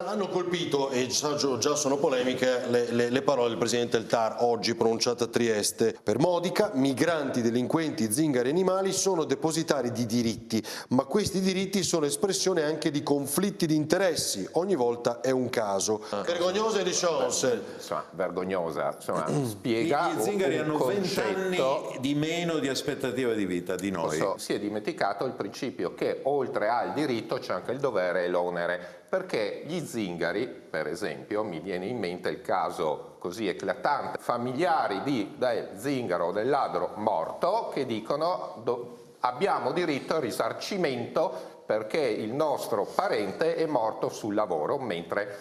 Hanno colpito, e già sono polemiche, le parole del Presidente del TAR oggi pronunciate a Trieste. Per Modica, migranti, delinquenti, zingari animali sono depositari di diritti, ma questi diritti sono espressione anche di conflitti di interessi. Ogni volta è un caso. Vergognosa di chance. Insomma, vergognosa. Insomma, spiega Gli zingari hanno 20 concetto anni di meno di aspettativa di vita di noi. Si è dimenticato il principio che oltre al diritto c'è anche il dovere e l'onere, perché gli zingari, per esempio, mi viene in mente il caso così eclatante, familiari del zingaro o del ladro morto che dicono abbiamo diritto al risarcimento perché il nostro parente è morto sul lavoro mentre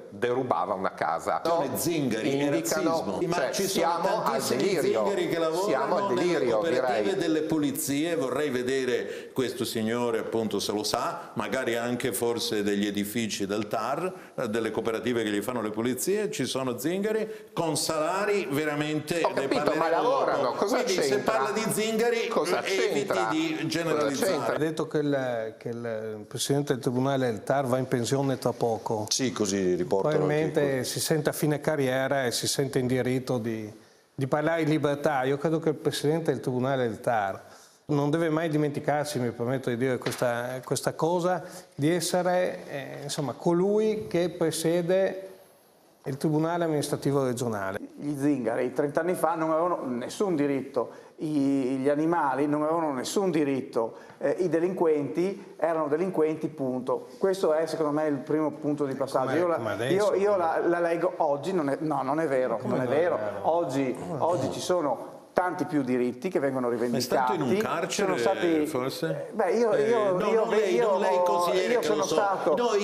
derubava una casa. Zingari e razzismo. Ma ci sono tantissimi zingari che lavorano nelle cooperative delle pulizie. Vorrei vedere questo signore, appunto, se lo sa, magari anche forse degli edifici del TAR, delle cooperative che gli fanno le pulizie. Ci sono zingari con salari veramente... Ho capito, ma lavorano, cosa quindi c'entra? se parla di zingari eviti di generalizzare. Ha detto che il Presidente del Tribunale del TAR va in pensione tra poco. Sì, così riportano. Probabilmente si sente a fine carriera e si sente in diritto di parlare in libertà. Io credo che il Presidente del Tribunale del TAR non deve mai dimenticarsi, mi permetto di dire questa cosa, di essere insomma, colui che presiede il Tribunale amministrativo regionale. Gli zingari 30 anni fa non avevano nessun diritto, gli animali non avevano nessun diritto, i delinquenti erano delinquenti, punto. Questo è secondo me il primo punto di passaggio. Io la leggo oggi, non è vero, non è vero. Oggi ci sono tanti più diritti che vengono rivendicati. È stato in un carcere, forse? Non lei consigliere,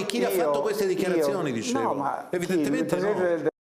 chi ha fatto queste dichiarazioni, dicevo. No, ma evidentemente no.